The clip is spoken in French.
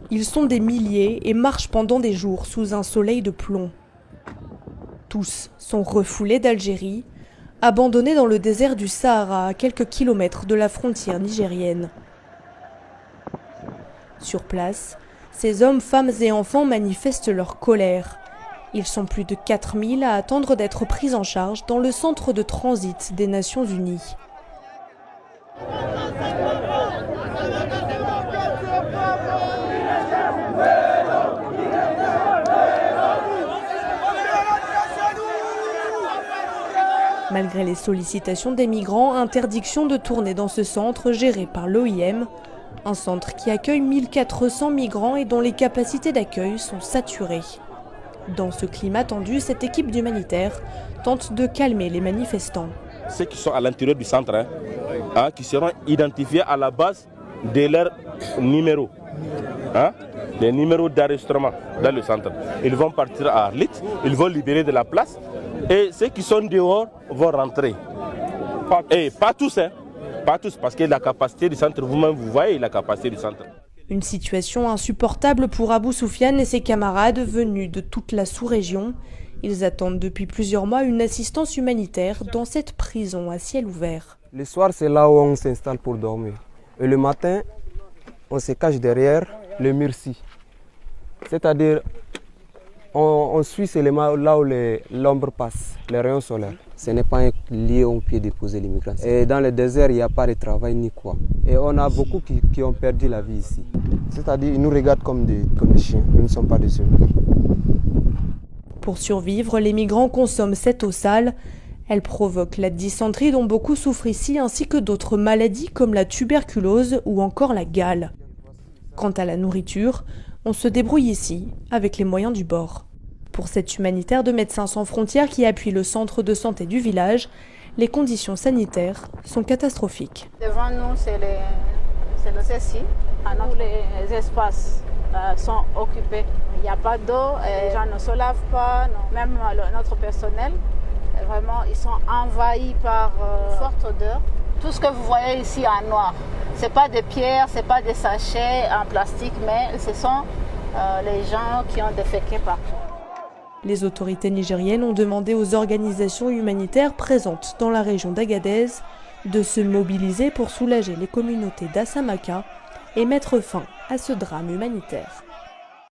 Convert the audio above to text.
Ils sont des milliers et marchent pendant des jours sous un soleil de plomb. Tous sont refoulés d'Algérie, abandonnés dans le désert du Sahara à quelques kilomètres de la frontière nigérienne. Sur place, ces hommes, femmes et enfants manifestent leur colère. Ils sont plus de 4000 à attendre d'être pris en charge dans le centre de transit des Nations Unies. Malgré les sollicitations des migrants, interdiction de tourner dans ce centre géré par l'OIM, un centre qui accueille 1400 migrants et dont les capacités d'accueil sont saturées. Dans ce climat tendu, cette équipe d'humanitaires tente de calmer les manifestants. Ceux qui sont à l'intérieur du centre, qui seront identifiés à la base de leurs numéros, les numéros d'enregistrement dans le centre. Ils vont partir à Arlit, ils vont libérer de la place et ceux qui sont dehors vont rentrer. Et pas tous, pas tous, parce que la capacité du centre, vous-même vous voyez la capacité du centre. Une situation insupportable pour Abou Soufiane et ses camarades venus de toute la sous-région. Ils attendent depuis plusieurs mois une assistance humanitaire dans cette prison à ciel ouvert. Le soir, c'est là où on s'installe pour dormir. Et le matin, on se cache derrière le mur-ci. C'est-à-dire, on suit seulement là où l'ombre passe, les rayons solaires. Ce n'est pas lié au pied déposé l'immigration. Et dans le désert, il n'y a pas de travail ni quoi. Et on a beaucoup qui ont perdu la vie ici. C'est-à-dire, ils nous regardent comme des chiens. Nous ne sommes pas des humains. Pour survivre, les migrants consomment cette eau sale. Elle provoque la dysenterie dont beaucoup souffrent ici, ainsi que d'autres maladies comme la tuberculose ou encore la gale. Quant à la nourriture, on se débrouille ici avec les moyens du bord. Pour cette humanitaire de Médecins sans frontières qui appuie le centre de santé du village, les conditions sanitaires sont catastrophiques. Devant nous, c'est le CECI. Tous les espaces sont occupés. Il n'y a pas d'eau, les gens ne se lavent pas, même notre personnel. Vraiment, ils sont envahis par forte odeur. Tout ce que vous voyez ici en noir, ce n'est pas des pierres, ce n'est pas des sachets en plastique, mais ce sont les gens qui ont déféqué partout. Les autorités nigériennes ont demandé aux organisations humanitaires présentes dans la région d'Agadez de se mobiliser pour soulager les communautés d'Assamaka et mettre fin à ce drame humanitaire.